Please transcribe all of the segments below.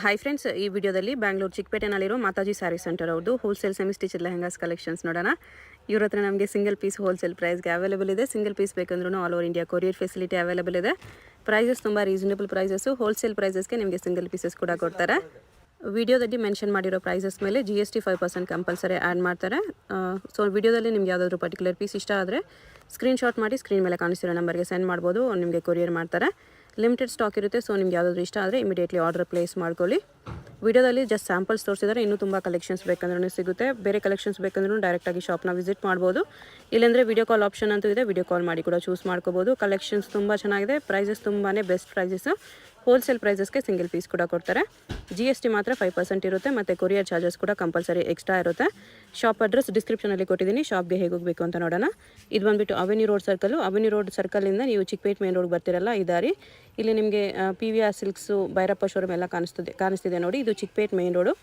Hi friends, ಈ ವಿಡಿಯೋದಲ್ಲಿ ಬ್ಯಾಂಗ್ಳೂರು ಚಿಕ್ಕಪೇಟೆನಲ್ಲಿರೋ ಮಾತಾಜಿ ಸ್ಯಾರಿ ಸೆಂಟರ್ ಅವ್ರದ್ದು wholesale semi stitch lehengas collections ನೋಡೋಣ. ಇವ್ರ ಹತ್ರ ನಮಗೆ ಸಿಂಗಲ್ ಪೀಸ್ ಹೋಲ್ಸೇಲ್ ಪ್ರೈಸ್ಗೆ ಅವೈಲೇಬಲ್ ಇದೆ. ಸಿಂಗಲ್ ಪೀಸ್ ಬೇಕಂದ್ರೂ all over India courier facility available ಇದೆ. ಪ್ರೈಸಸ್ ತುಂಬ ರೀಸನಬಲ್ ಪ್ರೈಸಸ್ಸು. ಹೋಲ್ಸೇಲ್ ಪ್ರೈಸಸ್ಗೆ ನಿಮಗೆ ಸಿಂಗಲ್ ಪೀಸಸ್ ಕೂಡ ಕೊಡ್ತಾರೆ. ವಿಡಿಯೋದಲ್ಲಿ ಮೆನ್ಷನ್ ಮಾಡಿರೋ ಪ್ರೈಸಸ್ ಮೇಲೆ GST 5% ಕಂಪಲ್ಸರಿ ಆ್ಯಡ್ ಮಾಡ್ತಾರೆ. ಸೊ ವಿಡಿಯೋದಲ್ಲಿ ನಿಮ್ಗೆ ಯಾವುದಾದ್ರೂ ಪರ್ಟಿಕ್ಯುಲರ್ ಪೀಸ್ ಇಷ್ಟ ಆದರೆ ಸ್ಕ್ರೀನ್ಶಾಟ್ ಮಾಡಿ ಸ್ಕ್ರೀನ್ ಮೇಲೆ ಕಾಣಿಸ್ತಿರೋ ನಂಬರ್ಗೆ ಸೆಂಡ್ ಮಾಡ್ಬೋದು. ನಿಮಗೆ ಕೊರಿಯರ್ ಮಾಡ್ತಾರೆ. ಲಿಮಿಟೆಡ್ ಸ್ಟಾಕ್ ಇರುತ್ತೆ. ಸೊ ನಿಮ್ಗೆ ಯಾವುದಾದ್ರೂ ಇಷ್ಟ ಆದರೆ ಇಮಿಡಿಯೇಟ್ಲಿ ಆರ್ಡರ್ ಪ್ಲೇಸ್ ಮಾಡ್ಕೊಳ್ಳಿ. ವಿಡಿಯೋದಲ್ಲಿ ಜಸ್ಟ್ ಸ್ಯಾಂಪಲ್ಸ್ ತೋರಿಸಿದ್ದಾರೆ. ಇನ್ನೂ ತುಂಬ ಕಲೆಕ್ಷನ್ಸ್ ಬೇಕಂದ್ರೂ ಸಿಗುತ್ತೆ. ಬೇರೆ ಕಲೆಕ್ಷನ್ಸ್ ಬೇಕಂದ್ರೂ ಡೈರೆಕ್ಟಾಗಿ ಶಾಪ್ನ ವಿಸಿಟ್ ಮಾಡ್ಬೋದು. ಇಲ್ಲಾಂದರೆ ವಿಡಿಯೋ ಕಾಲ್ ಆಪ್ಷನ್ ಅಂತೂ ಇದೆ. ವಿಡಿಯೋ ಕಾಲ್ ಮಾಡಿ ಕೂಡ ಚೂಸ್ ಮಾಡ್ಕೋಬೋದು. ಕಲೆಕ್ಷನ್ಸ್ ತುಂಬ ಚೆನ್ನಾಗಿದೆ. ಪ್ರೈಸಸ್ ತುಂಬಾ ಬೆಸ್ಟ್ ಪ್ರೈಸಸ್ಸು. ಹೋಲ್ಸೇಲ್ ಪ್ರೈಸಸ್ಗೆ ಸಿಂಗಲ್ ಪೀಸ್ ಕೂಡ ಕೊಡ್ತಾರೆ. GST ಮಾತ್ರ 5% ಇರುತ್ತೆ. ಮತ್ತು ಕೊರಿಯರ್ ಚಾರ್ಜಸ್ ಕೂಡ ಕಂಪಲ್ಸರಿ ಎಕ್ಸ್ಟ್ರಾ ಇರುತ್ತೆ. ಶಾಪ್ ಅಡ್ರೆಸ್ ಡಿಸ್ಕ್ರಿಪ್ಷನಲ್ಲಿ ಕೊಟ್ಟಿದ್ದೀನಿ. ಶಾಪ್ಗೆ ಹೇಗೆ ಹೋಗಬೇಕು ಅಂತ ನೋಡೋಣ. ಇದು ಬಂದುಬಿಟ್ಟು Avenue Road circle. Avenue Road ಸರ್ಕಲಿಂದ ನೀವು ಚಿಕ್ಕಪೇಟೆ ಮೇನ್ ರೋಡ್ ಬರ್ತಿರಲ್ಲ, ಈ ದಾರಿ. ಇಲ್ಲಿ ನಿಮಗೆ PVR ಸಿಲ್ಕ್ಸು, ಭೈರಪ್ಪ ಶೋರೂಮ್ ಎಲ್ಲ ಕಾಣಿಸ್ತಿದೆ ನೋಡಿ. ಇದು Chickpet main road.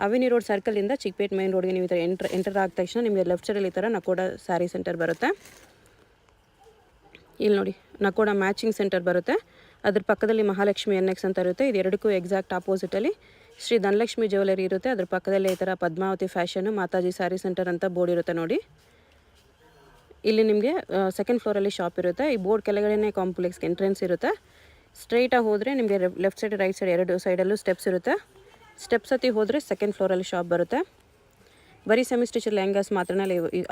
Avenue Road ಸರ್ಕಲಿಂದ ಚಿಕ್ಕಪೇಟೆ ಮೇನ್ ರೋಡ್ಗೆ ನೀವು ಈ ಥರ ಎಂಟರ್ ಆದ ತಕ್ಷಣ ನಿಮಗೆ ಲೆಫ್ಟ್ ಸೈಡಲ್ಲಿ ಈ ಥರ ನಕೋಡ ಸ್ಯಾರಿ ಸೆಂಟರ್ ಬರುತ್ತೆ. ಇಲ್ಲಿ ನೋಡಿ, ನಕೋಡ ಮ್ಯಾಚಿಂಗ್ ಸೆಂಟರ್ ಬರುತ್ತೆ. ಅದ್ರ ಪಕ್ಕದಲ್ಲಿ ಮಹಾಲಕ್ಷ್ಮಿ NX ಅಂತ ಇರುತ್ತೆ. ಇದು ಎರಡಕ್ಕೂ ಎಕ್ಸಾಕ್ಟ್ ಆಪೋಸಿಟಲ್ಲಿ ಶ್ರೀ ಧನಲಕ್ಷ್ಮಿ ಜ್ಯುವೆಲರಿ ಇರುತ್ತೆ. ಅದ್ರ ಪಕ್ಕದಲ್ಲಿ ಈ ಥರ ಪದ್ಮಾವತಿ ಫ್ಯಾಷನ್ ಮಾತಾಜಿ ಸ್ಯಾರಿ ಸೆಂಟರ್ ಅಂತ ಬೋರ್ಡ್ ಇರುತ್ತೆ ನೋಡಿ. ಇಲ್ಲಿ ನಿಮಗೆ ಸೆಕೆಂಡ್ ಫ್ಲೋರಲ್ಲಿ ಶಾಪ್ ಇರುತ್ತೆ. ಈ ಬೋರ್ಡ್ ಕೆಳಗಡೆನೇ ಕಾಂಪ್ಲೆಕ್ಸ್ಗೆ ಎಂಟ್ರೆನ್ಸ್ ಇರುತ್ತೆ. ಸ್ಟ್ರೈಟಾಗಿ ಹೋದರೆ ನಿಮಗೆ ಲೆಫ್ಟ್ ಸೈಡ್ ರೈಟ್ ಸೈಡ್ ಎರಡು ಸೈಡಲ್ಲೂ ಸ್ಟೆಪ್ಸ್ ಇರುತ್ತೆ. ಸ್ಟೆಪ್ಸ್ ಹತ್ತಿ ಹೋದರೆ ಸೆಕೆಂಡ್ ಫ್ಲೋರಲ್ಲಿ ಶಾಪ್ ಬರುತ್ತೆ. ಬರೀ ಸೆಮಿ ಸ್ಟಿಚ್ ಲೆಹಂಗಾಸ್ ಮಾತ್ರನೇ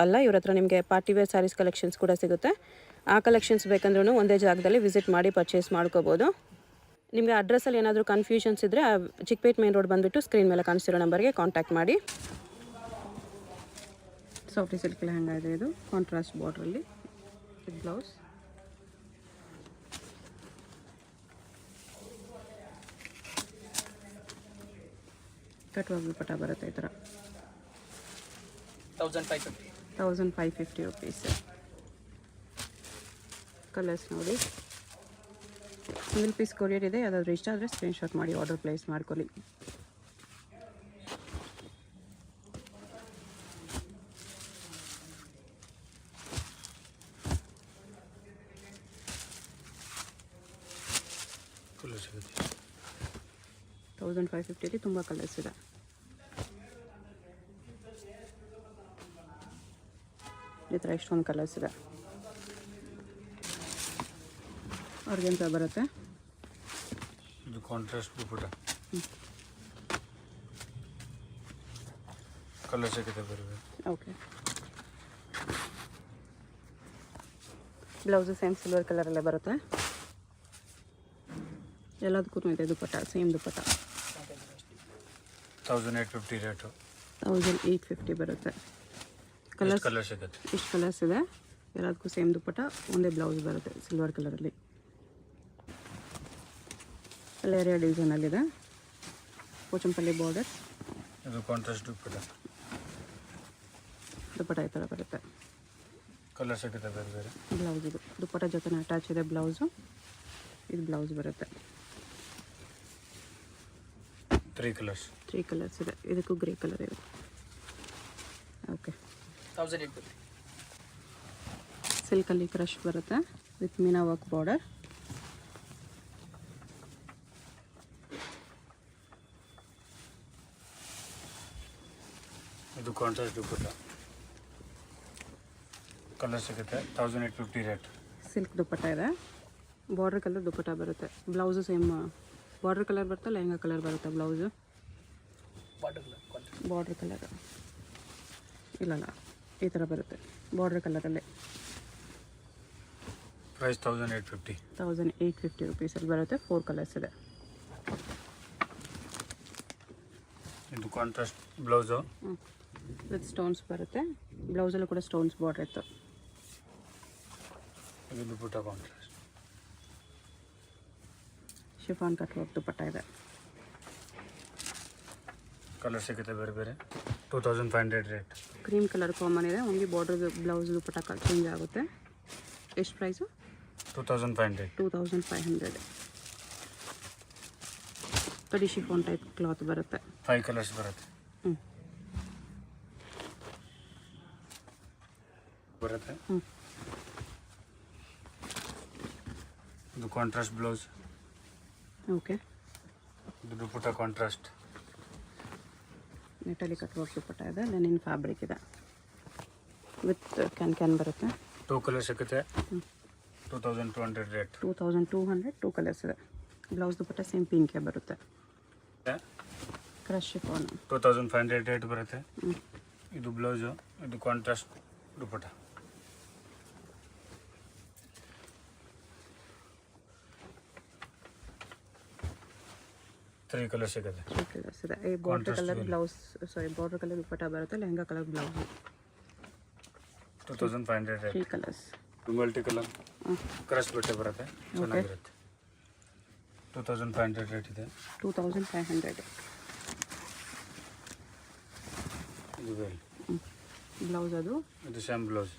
ಅಲ್ಲ, ಇವ್ರ ಹತ್ರ ನಿಮಗೆ ಪಾರ್ಟಿ ವೇರ್ ಸ್ಯಾರೀಸ್ ಕಲೆಕ್ಷನ್ಸ್ ಕೂಡ ಸಿಗುತ್ತೆ. ಆ ಕಲೆಕ್ಷನ್ಸ್ ಬೇಕಂದ್ರೂ ಒಂದೇ ಜಾಗದಲ್ಲಿ ವಿಸಿಟ್ ಮಾಡಿ ಪರ್ಚೇಸ್ ಮಾಡ್ಕೋಬೋದು. ನಿಮಗೆ ಅಡ್ರೆಸ್ಸಲ್ಲಿ ಏನಾದರೂ ಕನ್ಫ್ಯೂಷನ್ಸ್ ಇದ್ದರೆ ಚಿಕ್ಕಪೇಟೆ ಮೇನ್ ರೋಡ್ ಬಂದುಬಿಟ್ಟು ಸ್ಕ್ರೀನ್ ಮೇಲೆ ಕಾಣಿಸ್ತಿರೋ ನಂಬರ್ಗೆ ಕಾಂಟ್ಯಾಕ್ಟ್ ಮಾಡಿ. ಸಾಫ್ಟಿ ಸಿಲ್ಕ್ ಲೆಹಂಗಾ ಇದೆ. ಇದು ಕಾಂಟ್ರಾಸ್ಟ್ ಬಾರ್ಡ್ರಲ್ಲಿ ಇದು ಬ್ಲೌಸ್. ಕಟ್ವಾಗಿ ದುಪಟ್ಟ ಬರುತ್ತೆ ಈ ಥರ. 1550 ರುಪೀಸ್. ಕಲರ್ಸ್ ನೋಡಿ. ಸಿಂಗಲ್ ಪೀಸ್ ಕೊರಿಯರ್ ಇದೆ. ಯಾವುದಾದ್ರೂ ಇಷ್ಟ ಆದರೆ ಸ್ಕ್ರೀನ್ಶಾಟ್ ಮಾಡಿ ಆರ್ಡರ್ ಪ್ಲೇಸ್ ಮಾಡ್ಕೊಳ್ಳಿ. $1550 ತುಂಬ ಕಲರ್ಸ್ ಇದೆ. ಈ ಥರ ಇಷ್ಟೊಂದು ಕಲರ್ಸ್ ಇದೆ. ಆರ್ಗೆನ್ಸಾ ಬರುತ್ತೆ. ಇದು ಕಾಂಟ್ರಾಸ್ಟ್ ದುಪಟ್ಟ. ಕಲರ್ ಸಿಗುತ್ತೆ ಬರುತ್ತೆ. ಓಕೆ. ಬ್ಲೌಸು ಸೇಮ್ ಸಿಲ್ವರ್ ಕಲರಲ್ಲೇ ಬರುತ್ತೆ. ಎಲ್ಲದಕ್ಕೂ ಇದೆ ದುಪಟ್ಟ, ಸೇಮ್ ದುಪಟ್ಟ. 1850 ರೇಟು. 1850 ಬರುತ್ತೆ. ಕಲರ್ ಸಿಗುತ್ತೆ. ಇಷ್ಟು ಕಲರ್ಸ್ ಇದೆ. ಎಲ್ಲದಕ್ಕೂ ಸೇಮ್ ದುಪಟ್ಟ, ಒಂದೇ ಬ್ಲೌಸ್ ಬರುತ್ತೆ ಸಿಲ್ವರ್ ಕಲರಲ್ಲಿ. ಲೇರಿಯಾ ಡಿಸೈನಲ್ಲಿದೆ. ಪೋಚಂಪಲ್ಲಿ ಬಾರ್ಡರ್. ಇದು ಕಾಂಟ್ರಾಸ್ಟ್ ದುಪಟ್ಟ. ದುಪಟ್ಟ ಈ ಥರ ಬರುತ್ತೆ. ಕಲರ್ ಸಿಗುತ್ತೆ ಬೇರೆ ಬೇರೆ. ಬ್ಲೌಸ್ ಇದು ದುಪಟ್ಟ ಜೊತೆ ಅಟ್ಯಾಚ್ ಇದೆ ಬ್ಲೌಸು. ಇದು ಬ್ಲೌಸ್ ಬರುತ್ತೆ. 3 ಕಲರ್ಸ್. 3 ಕಲರ್ಸ್ ಇದೆ. ಇದಕ್ಕೂ ಗ್ರೇ ಕಲರ್ ಇದೆ. ಓಕೆ. 1850. ಸಿಲ್ಕಲ್ಲಿ ಕ್ರಶ್ ಬರುತ್ತೆ ವಿತ್ ಮೀನಾ ವರ್ಕ್ ಬಾರ್ಡರ್. ಇದು ಕಾಂಟ್ರಾಸ್ಟ್ ದುಪಟ್ಟ. ಕಲರ್ ಸಿಗುತ್ತೆ. 1850 ರೇಟ್. ಸಿಲ್ಕ್ ದುಪಟ್ಟ ಇದೆ. ಬಾರ್ಡರ್ ಕಲರ್ ದುಪಟ್ಟ ಬರುತ್ತೆ. ಬ್ಲೌಸು ಸೇಮ್ ಬಾರ್ಡರ್ ಕಲರ್ ಬರುತ್ತೆ. ಲೆಹಂಗಾ ಕಲರ್ ಬರುತ್ತೆ ಬ್ಲೌಸು. ಬಾರ್ಡರ್ ಕಲರ್ ಇಲ್ಲ, ಈ ಥರ ಬರುತ್ತೆ ಬಾರ್ಡರ್ ಕಲರಲ್ಲೇ. ಪ್ರೈಸ್ 1850. 1850 ರುಪೀಸಲ್ಲಿ ಬರುತ್ತೆ. 4 ಕಲರ್ಸ್ ಇದೆ. ಇದು ಕಾಂಟ್ರಾಸ್ಟ್ ಬ್ಲೌಸು. ವಿತ್ ಸ್ಟೋನ್ಸ್ ಬರುತ್ತೆ. ಬ್ಲೌಸಲ್ಲೂ ಕೂಡ ಸ್ಟೋನ್ಸ್ ಬಾರ್ಡರ್ ಇತ್ತು. ಇದು dupatta contrast. Chiffon cut work dupatta ಇದೆ. ಕಲರ್ ಸಿಗುತ್ತೆ ಬೇರೆ ಬೇರೆ. 2500 ರೇಟ್. ಕ್ರೀಮ್ ಕಲರ್ ಕಾಮನ್ ಇದೆ. Only border blouse dupatta change ಆಗುತ್ತೆ. ಎಷ್ಟು ಪ್ರೈಸು? 2500. 2500. ಕಡಿ ಶಿಫಾನ್ ಟೈಪ್ ಕ್ಲಾತ್ ಬರುತ್ತೆ. 5 ಕಲರ್ಸ್ ಬರುತ್ತೆ. ಇದು ಕಾಂಟ್ರಾಸ್ಟ್ ಬ್ಲೌಸ್. ಓಕೆ. ಇದು ದುಪ್ಪಟ್ಟ ಕಾಂಟ್ರಾಸ್ಟ್. ನೆಟ್ಟಲ್ಲಿ ಕಟ್ಟುವ ದುಪ್ಪಟ್ಟ ಇದೆ, ಲೆನಿನ್ ಫ್ಯಾಬ್ರಿಕ್ ಇದೆ, ವಿತ್ ಕ್ಯಾನ್ ಬರುತ್ತೆ. 2 ಕಲರ್ ಸಿಗುತ್ತೆ. 2200 ರೇಟ್. 2200, 2 ಕಲರ್ಸ್ ಇದೆ. ಬ್ಲೌಸ್ ದುಪ್ಪಟ್ಟ ಸೇಮ್ ಪಿಂಕೇ ಬರುತ್ತೆ. ಕ್ರಶ್ ಶಿಫಾನ್ 2500 ರೇಟ್ ಬರುತ್ತೆ. ಇದು ಬ್ಲೌಸು, ಇದು ಕಾಂಟ್ರಾಸ್ಟ್ ದುಪ್ಪಟ್ಟ. ತ್ರೀ ಕಲರ್ ಸಿಗುತ್ತೆ. 3 ಕಲರ್ಸ್ ಇದೆ. ಈ border colour blouse, border colour dupatta ಬರುತ್ತೆ, lehenga colour blouse. 2500 rate. 3 colours. Multi colour crush ಬಟ್ಟೆ ಬರುತ್ತೆ, ಚೆನ್ನಾಗಿರುತ್ತೆ. 2500 ರೇಟ್ ಇದೆ. 2500. ಇದು ವೇಲ್ ಬ್ಲೌಸ್ ಅದು. ಇದು ಸೇಮ್ ಬ್ಲೌಸ್.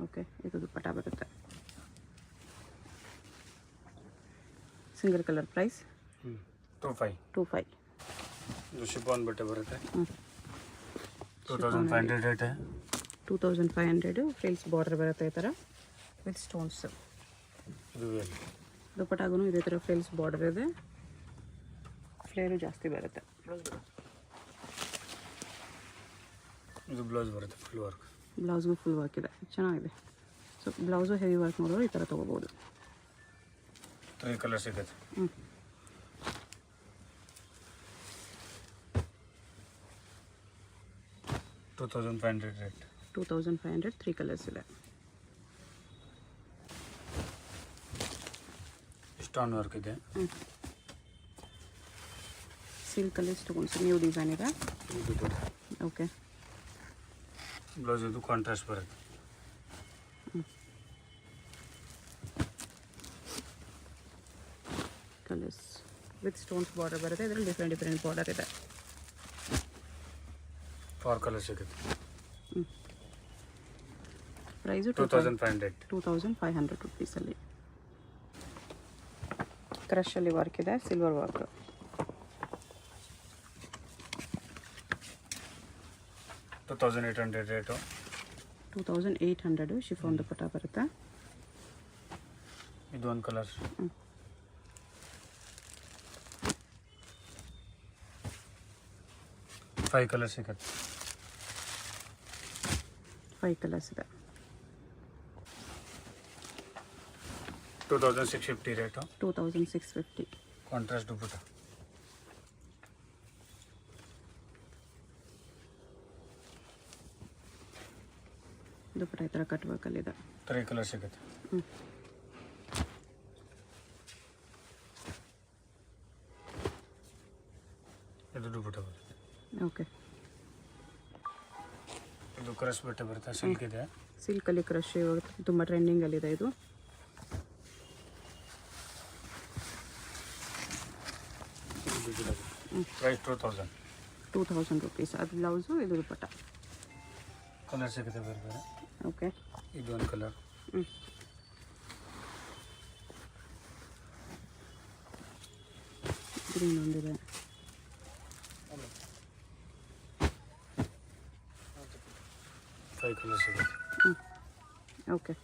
ಓಕೆ, ಇದು ದುಪ್ಪಟ್ಟ ಬರುತ್ತೆ. Single colour price 25. ಇದು ಶಿಫಾನ್ ಬಟ್ಟೆ ಬರುತ್ತೆ. 2500 ರೇಟ್. 2500 ಫ್ರಿಲ್ಸ್ ಬಾರ್ಡರ್ ಬರುತ್ತೆ ಈ ಥರ ವಿತ್ ಸ್ಟೋನ್ಸ್. ಇದು ವೇಲ್ ದುಪ್ಪಟ್ಟಾಗೂ ಇದೇ ಥರ ಫ್ರಿಲ್ಸ್ ಬಾರ್ಡರ್ ಇದೆ, ಫ್ಲೇರು ಜಾಸ್ತಿ ಬರುತ್ತೆ. ಇದು ಬ್ಲೌಸ್ ಬರುತ್ತೆ ಫುಲ್ ವರ್ಕ್. ಬ್ಲೌಸ್ಗೂ ಫುಲ್ ವರ್ಕ್ ಇದೆ, ಚೆನ್ನಾಗಿದೆ. ಸೊ ಬ್ಲೌಸು ಹೆವಿ ವರ್ಕ್ ನೋಡೋರು ಈ ಥರ ತೊಗೋಬೋದು. 3 ಕಲರ್ ಸಿಗುತ್ತೆ. 2500 ರೇಟ್. 2500, 3 ಕಲರ್ಸ್ ಇದೆ. ಸ್ಟೋನ್ ವರ್ಕ್ ಇದೆ. ಸಿಲ್ಕಲ್ಲಿ ಸ್ಟೋನ್ಸ್, ನ್ಯೂ ಡಿಸೈನ್ ಇದೆ. ಓಕೆ, ಬ್ಲೌಸ್ ಇದು ಕಾಂಟ್ರಾಸ್ಟ್ ಬರುತ್ತೆ. ಕಲರ್ಸ್ ವಿತ್ ಸ್ಟೋನ್ಸ್ ಬಾರ್ಡರ್ ಬರುತ್ತೆ. ಇದರಲ್ಲಿ ಡಿಫ್ರೆಂಟ್ ಬಾರ್ಡರ್ ಇದೆ. 4 ಕಲರ್ ಸಿಗುತ್ತೆ. ಪ್ರೈಸು 2500 ರುಪೀಸಲ್ಲಿ. ಕ್ರಶಲ್ಲಿ ವರ್ಕ್ ಇದೆ, ಸಿಲ್ವರ್ ವರ್ಕ್. 2800 ರೇಟು. 2800 ಶಿಫಾನ್ ದುಪ್ಪಟ್ಟ ಬರುತ್ತೆ. ಇದು ಒಂದು ಕಲರ್. ಫೈವ್ ಕಲರ್ ಸಿಗುತ್ತೆ. 5 ಕಲರ್ಸ್ ಇದೆ. 2650 ರೇಟು. 2650. ಕಾಂಟ್ರಾಸ್ಟ್ ದುಪ್ಪಟ್ಟ. ದುಪ್ಪಟ್ಟ ಈ ಥರ ಕಟ್ ವರ್ಕಲ್ಲಿದೆ. 3 ಕಲರ್ ಸಿಗುತ್ತೆ. ಇದು ದುಪ್ಪಟ್ಟ ಬರುತ್ತೆ. ಓಕೆ, ಇದು ಕ್ರಶ್ ಬಟ್ಟೆ ಬರುತ್ತೆ, ಸಿಲ್ಕ್ ಇದೆ. ಸಿಲ್ಕಲ್ಲಿ ಕ್ರಶ್ ಇವಾಗ ತುಂಬ ಟ್ರೆಂಡಿಂಗಲ್ಲಿದೆ ಇದು. Price 2000 rupees. ಅದು ಬ್ಲೌಸು, ಇದು ದುಪ್ಪಟ್ಟ. ಕಲರ್ ಸಿಗುತ್ತೆ ಬೇರೆ ಬೇರೆ. ಓಕೆ, ಇದು ಒಂದು ಕಲರ್. ಗ್ರೀನ್ ಒಂದಿದೆ. ಫೈವ್ ಕಲರ್ ಸಿಗುತ್ತೆ. Okay,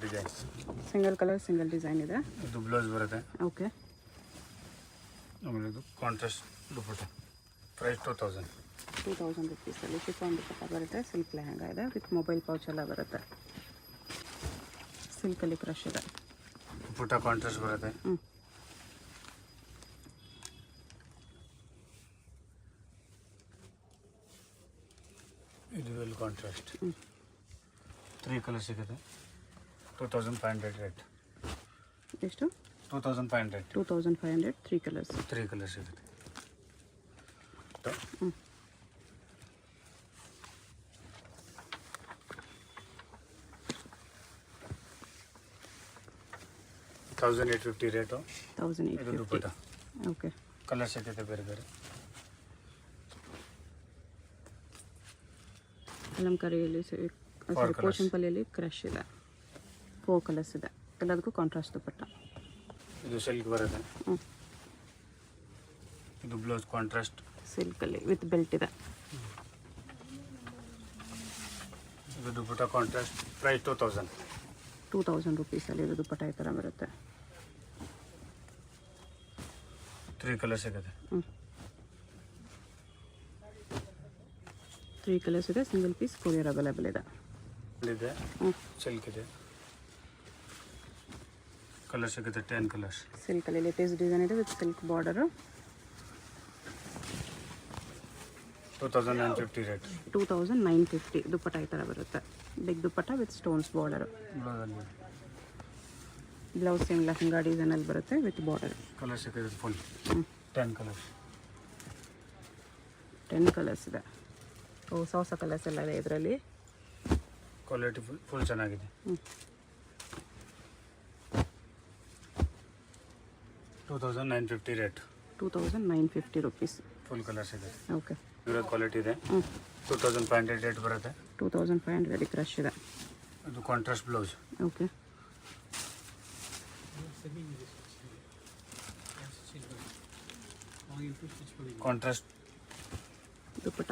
design single colour single design ಇದೆ. ಇದು ಬ್ಲೌಸ್ ಬರುತ್ತೆ. ಓಕೆ, ಆಮೇಲೆ ಇದು ಕಾಂಟ್ರಾಸ್ಟ್ ದುಪ್ಪಟ್ಟ. ಪ್ರೈಸ್ 2000 ರುಪೀಸಲ್ಲಿ ಶಿಫಾನ್ ದುಪ್ಪಟ್ಟ ಬರುತ್ತೆ. ಸಿಲ್ಕ್ ಲೆಹಂಗಾ ಇದೆ ವಿತ್ ಮೊಬೈಲ್ ಪೌಚ್ ಎಲ್ಲ ಬರುತ್ತೆ. ಸಿಲ್ಕಲ್ಲಿ ಕ್ರಶ್ ಇದೆ. ದುಪ್ಪಟ್ಟ ಕಾಂಟ್ರಾಸ್ಟ್ ಬರುತ್ತೆ. ಇದು ವೆಲ್ ಕಾಂಟ್ರಾಸ್ಟ್. 3 ಕಲರ್ ಸಿಗುತ್ತೆ. 2500 ರೇಟ್. ಎಷ್ಟು? 2500. 2500, 3 ಕಲರ್ಸ್. 3 ಕಲರ್ ಸಿಗುತ್ತೆ. $1850 ರೇಟು. 1850. ಇದು ದುಪ್ಪಟ್ಟ. ಓಕೆ, ಕಲರ್ ಸಿಗುತ್ತೆ ಬೇರೆ ಬೇರೆ. ಕಲಂಕಾರಿಯಲ್ಲಿ ಪೋಷಂಪಲ್ಲಿಯಲ್ಲಿ ಕ್ರಶ್ ಇದೆ. 4 ಕಲರ್ಸ್ ಇದೆ. ಎಲ್ಲದಕ್ಕೂ ಕಾಂಟ್ರಾಸ್ಟ್ ದುಪ್ಪಟ್ಟ. ಇದು ಸಿಲ್ಕ್ ಬರುತ್ತೆ. ಇದು ಬ್ಲೌಸ್ ಕಾಂಟ್ರಾಸ್ಟ್ ಸಿಲ್ಕಲ್ಲಿ ವಿತ್ ಬೆಲ್ಟ್ ಇದೆ. ಇದು ದುಪ್ಪಟ್ಟ ಕಾಂಟ್ರಾಸ್ಟ್. ಪ್ರೈಸ್ 2000. 2000 ರುಪೀಸಲ್ಲಿ ಇದು ದುಪ್ಪಟ್ಟ ಈ ಥರ ಬರುತ್ತೆ. 3 ಕಲರ್ ಸಿಗುತ್ತೆ. 3 ಕಲರ್ಸ್ ಇದೆ, ಸಿಂಗಲ್ ಪೀಸ್ ಕೊರಿಯರ್ ಅವೈಲೇಬಲ್ ಇದೆ. ಇದೆ ಸಿಲ್ಕ್ ಇದೆ, ಕಲರ್ ಸಿಗುತ್ತೆ 10 ಕಲರ್ಸ್. ಸಿಲ್ಕಲ್ಲಿ ಲೇಟೆಸ್ಟ್ ಡಿಸೈನ್ ಇದೆ with silk border. 2950 rate. 2950. Dupatta ಈ ಥರ ಬರುತ್ತೆ, big dupatta with stones border. ಬ್ಲೌಸಲ್ಲಿ ಬ್ಲೌಸ್ ಸೇಮ್ ಲೆಹಂಗಾ ಡಿಸೈನಲ್ಲಿ ಬರುತ್ತೆ ವಿತ್ ಬಾರ್ಡರ್. ಕಲರ್ ಸಿಗುತ್ತೆ ಫುಲ್ 10 ಕಲರ್ಸ್. 10 ಕಲರ್ಸ್ ಇದೆ. ಹೊಸ ಕಲರ್ಸ್ ಎಲ್ಲ ಇದೆ ಇದರಲ್ಲಿ. ಕ್ವಾಲಿಟಿ ಫುಲ್ ಚೆನ್ನಾಗಿದೆ. 2950 ರೇಟ್. 2950 ರುಪೀಸ್. ಫುಲ್ ಕಲರ್ ಸಿಗುತ್ತೆ. ಓಕೆ, ಇರೋದು ಕ್ವಾಲಿಟಿ ಇದೆ. 2500 ರೇಟ್ ಬರುತ್ತೆ. 2500 ಕ್ರಶ್ ಇದೆ. ಇದು ಕಾಂಟ್ರಾಸ್ಟ್ ಬ್ಲೌಸ್. ಓಕೆ, ಕಾಂಟ್ರಾಸ್ಟ್ ದುಪ್ಪಟ್ಟ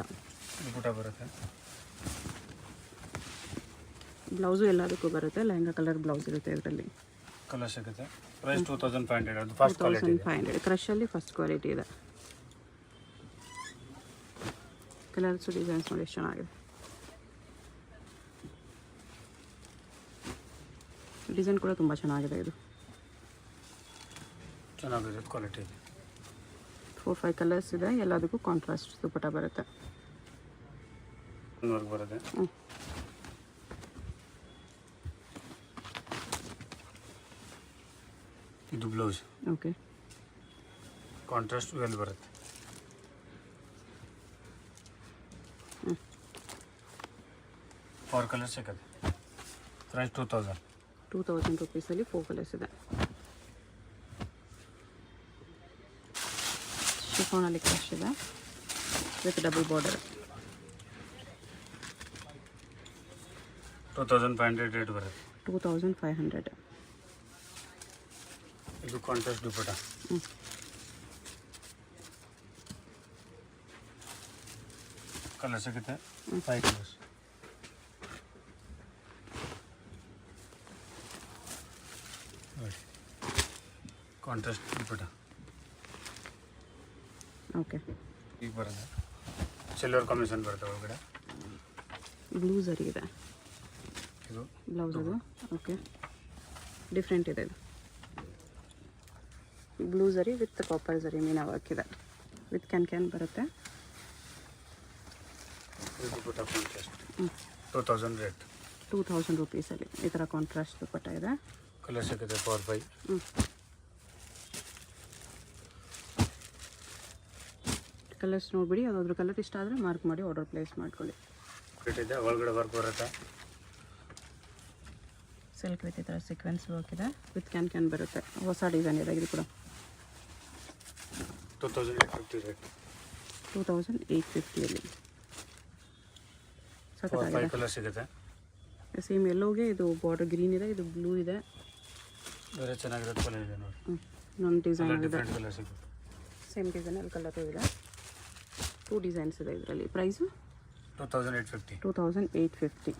ಬರುತ್ತೆ. ಬ್ಲೌಸು ಎಲ್ಲದಕ್ಕೂ ಬರುತ್ತೆ. ಲೆಹಂಗಾ ಕಲರ್ ಬ್ಲೌಸ್ ಇರುತ್ತೆ ಇದರಲ್ಲಿ. ಕಲರ್ ಸಿಗುತ್ತೆ. ಪ್ರೈಸ್ 2500. ಅದು ಫಸ್ಟ್ ಕ್ವಾಲಿಟಿ ಇದೆ. 2500 ಕ್ರಶಲ್ಲಿ ಫಸ್ಟ್ ಕ್ವಾಲಿಟಿ ಇದೆ. ಕಲರ್ಸು ಡಿಸೈನ್ಸ್ ನೋಡಿ ಎಷ್ಟು ಚೆನ್ನಾಗಿದೆ. ಡಿಸೈನ್ ಕೂಡ ತುಂಬ ಚೆನ್ನಾಗಿದೆ. ಇದು ಚೆನ್ನಾಗಿದೆ, ಕ್ವಾಲಿಟಿ ಇದೆ. 4-5 ಕಲರ್ಸ್ ಇದೆ, ಎಲ್ಲದಕ್ಕೂ ಕಾಂಟ್ರಾಸ್ಟ್ ದುಪ್ಪಟ್ಟ ಬರುತ್ತೆ. ವರ್ಕ್ ಬರುತ್ತೆ. ಇದು ಬ್ಲೌಸ್. ಓಕೆ, ಕಾಂಟ್ರಾಸ್ಟ್ ವೆಲ್ ಬರುತ್ತೆ. ಫೋರ್ ಕಲರ್ ಸಿಗುತ್ತೆ. ಪ್ರೈಸ್ 2000 ರುಪೀಸಲ್ಲಿ 4 ಕಲರ್ಸ್ ಇದೆ. ಶಿಫಾನಲ್ಲಿ ಕ್ರಶ್ ಇದೆ ವಿತ್ ಡಬಲ್ ಬಾರ್ಡರ್. 2500 ರೇಟ್ ಬರುತ್ತೆ. 2500. ಇದು ಕಾಂಟ್ರಾಸ್ಟ್ ದುಪ್ಪಟ್ಟ. ಕಲರ್ ಸಿಗುತ್ತೆ 5 ಕಲರ್ಸ್. ಕಾಂಟ್ರಾಸ್ಟ್ ದುಪ್ಪಟ್ಟ. ಓಕೆ, ಈಗ ಬರುತ್ತೆ. ಸಿಲ್ವರ್ ಕಾಂಬಿನೇಷನ್ ಬರುತ್ತೆ ಒಳಗಡೆ. ಬ್ಲೂ ಝರಿ ಇದೆ ಇದು ಬ್ಲೌಸ್. ಅದು ಓಕೆ, ಡಿಫ್ರೆಂಟ್ ಇದೆ. ಇದು blue zari with copper zari Meena work ಇದೆ. ವಿತ್ ಕ್ಯಾನ್ ಬರುತ್ತೆ. ಇದು ದುಪ್ಪಟ್ಟ ಕಾಂಟ್ರಾಸ್ಟ್. 2000 ರೇಟ್. 2000 ರುಪೀಸಲ್ಲಿ ಈ ಥರ ಕಾಂಟ್ರಾಸ್ಟ್ ದುಪ್ಪಟ್ಟ ಇದೆ. ಕಲರ್ ಸಿಗುತ್ತೆ 4-5. ಕಲರ್ಸ್ ನೋಡಿಬಿಡಿ, ಯಾವುದಾದ್ರೂ ಕಲರ್ ಇಷ್ಟ ಆದರೆ ಮಾರ್ಕ್ ಮಾಡಿ ಆರ್ಡರ್ ಪ್ಲೇಸ್ ಮಾಡ್ಕೊಳ್ಳಿ. ಇದೆ, ಒಳಗಡೆ ವರ್ಕ್ ಬರುತ್ತೆ. ಸಿಲ್ಕ್ ವಿತ್ ಈ ಥರ ಸೀಕ್ವೆನ್ಸ್ ವರ್ಕ್ ಇದೆ ವಿತ್ ಕ್ಯಾನ್ ಬರುತ್ತೆ. ಹೊಸ ಡಿಸೈನ್ ಇದೆ ಇದು ಕೂಡ. 2850 ರೇಟ್. 2850ಅಲ್ಲಿ 4-5 ಕಲರ್ ಸಿಗುತ್ತೆ. ಸೇಮ್ ಎಲ್ಲೋಗೆ ಇದು ಬಾರ್ಡರ್ ಗ್ರೀನ್ ಇದೆ, ಇದು ಬ್ಲೂ ಇದೆ. ಬೇರೆ ಚೆನ್ನಾಗಿರೋದು ಕಲರ್ ಇದೆ ನೋಡಿ. ಇನ್ನೊಂದು ಡಿಸೈನ್ ಇದೆ, ಡಿಫ್ರೆಂಟ್ ಕಲರ್ ಸಿಗುತ್ತೆ. ಸೇಮ್ ಡಿಸೈನಲ್ಲಿ ಕಲರ್ ಇದೆ. 2 ಡಿಸೈನ್ಸ್ ಇದೆ ಇದರಲ್ಲಿ. ಪ್ರೈಸು 2850. 2850.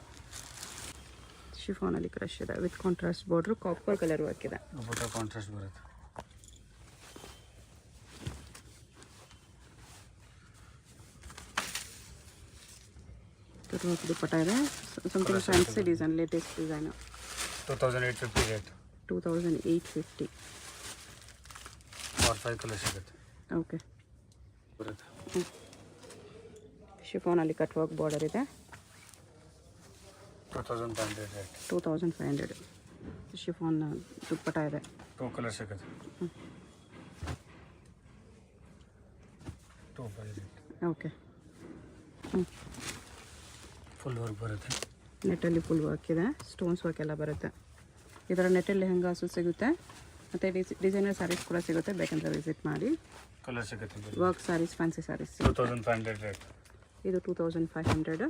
ಶಿಫಾನಲ್ಲಿ ಕ್ರಶ್ ಇದೆ with contrast border, copper colour work ಇದೆ. ದುಪ್ಪಟ್ಟ ಕಾಂಟ್ರಾಸ್ಟ್ ಬರುತ್ತೆ. ದುಪ್ಪಟ್ಟ ಇದೆ. Something fancy design, latest design. 2850 rate. 2850. 4-5 colour ಸಿಗುತ್ತೆ. ಓಕೆ, ಬರುತ್ತೆ. ಶಿಫಾನಲ್ಲಿ ಕಟ್ ವರ್ಕ್ ಬಾರ್ಡರ್ ಇದೆ. 2500 ರೇಟ್. 2500. ಶಿಫಾನ್ ದುಪ್ಪಟ್ಟ ಇದೆ. 2 ಕಲರ್ ಸಿಗುತ್ತೆ. 2500 ರೇಟ್. ಓಕೆ, ಫುಲ್ ವರ್ಕ್ ಬರುತ್ತೆ. ನೆಟ್ಟಲ್ಲಿ ಫುಲ್ ವರ್ಕ್ ಇದೆ, ಸ್ಟೋನ್ಸ್ ವರ್ಕ್ ಎಲ್ಲ ಬರುತ್ತೆ. ಇದರ ನೆಟ್ಟಲ್ಲಿ ಲೆಹಂಗಾಸು ಸಿಗುತ್ತೆ ಮತ್ತು ಡಿಸೈನರ್ ಸ್ಯಾರೀಸ್ ಕೂಡ ಸಿಗುತ್ತೆ. ಬೇಕಂದ್ರೆ ವಿಸಿಟ್ ಮಾಡಿ. ಕಲರ್ ಸಿಗುತ್ತೆ. Work sarees, fancy sarees. 2500 rate. ಇದು 2500.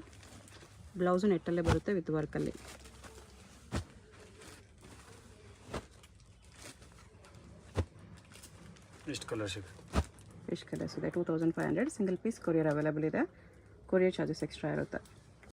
ಬ್ಲೌಸು ನೆಟ್ಟಲ್ಲೇ ಬರುತ್ತೆ ವಿತ್ ವರ್ಕಲ್ಲಿ. ಎಷ್ಟು ಕಲರ್ ಸಿಗುತ್ತೆ? ಎಷ್ಟು ಕಲರ್ಸ್ ಇದೆ? 2500. ಸಿಂಗಲ್ ಪೀಸ್ ಕೊರಿಯರ್ ಅವೈಲೇಬಲ್ ಇದೆ. ಕೊರಿಯರ್ ಚಾರ್ಜಸ್ ಎಕ್ಸ್ಟ್ರಾ ಇರುತ್ತೆ.